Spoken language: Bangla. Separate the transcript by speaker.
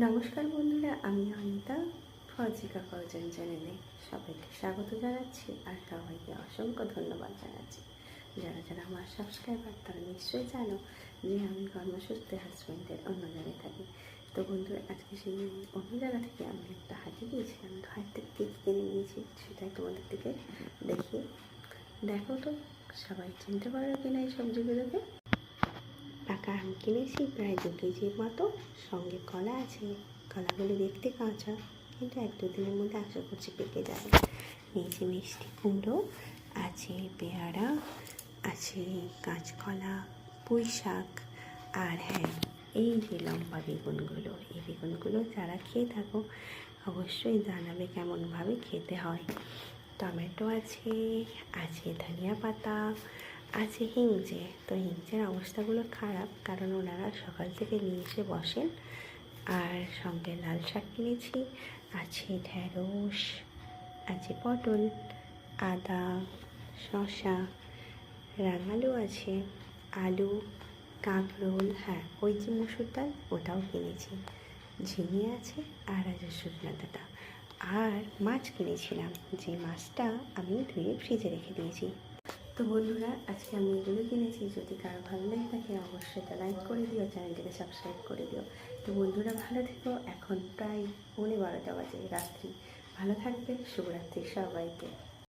Speaker 1: নমস্কার বন্ধুরা, আমি অনিতা ফজিকা ফরজান চ্যানেলে সবাইকে স্বাগত জানাচ্ছি আর সবাইকে অসংখ্য ধন্যবাদ জানাচ্ছি। যারা যারা আমার সাবস্ক্রাইবার তারা নিশ্চয়ই জানো যে আমি কর্মসূত্রে হাজব্যান্ডের অন্য জায়গায় থাকি। তো বন্ধুরা, আজকে সেই অন্য জায়গা থেকে আমি একটা হাটে গিয়েছিলাম, তো হাট থেকে কী কিনে নিয়েছি সেটাই তোমাদের থেকে দেখিয়ে দেখো। তো সবাই চিনতে পারো কিনা এই সবজিগুলোকে। পাকা আম কিনেছি প্রায় 2 কেজির মতো, সঙ্গে কলা আছে। কলাগুলো দেখতে কাঁচা, কিন্তু 1-2 দিনের মধ্যে আশা করছি পেকে যাবে। নিয়েছি মিষ্টি কুমড়ো, আছে পেয়ারা, আছে কাঁচকলা, পুঁই শাক, আর হ্যাঁ, এই যে লম্বা বেগুনগুলো, এই বেগুনগুলো যারা খেয়ে থাকো অবশ্যই জানাবে কেমনভাবে খেতে হয়। টমেটো আছে, আছে ধনিয়া পাতা, আছে হিংচে। তো হিংচের অবস্থাগুলো খারাপ, কারণ ওনারা সকাল থেকে নিয়ে এসে বসেন। আর সঙ্গে লাল শাক কিনেছি, আছে ঢ্যাঁড়স, আছে পটল, আদা, শসা, রাঙালু আছে, আলু, কাঁকরোল, হ্যাঁ ওই যে মসুর ডাল ওটাও কিনেছি, ঝিঙে আছে, আর আছে শুকনো ডাঁটা। আর মাছ কিনেছিলাম, যে মাছটা আমি ধুয়ে ফ্রিজে রেখে দিয়েছি। তো বন্ধুরা, আজকে আমি এগুলো কিনেছি। যদি কারো ভালো লেগে থাকে অবশ্যই তা লাইক করে দিও, চ্যানেলটিকে সাবস্ক্রাইব করে দিও। তো বন্ধুরা, ভালো থেকো। এখন প্রায় 12:15 বাজে রাত্রি। ভালো থাকবে। শুভরাত্রি সবাইকে।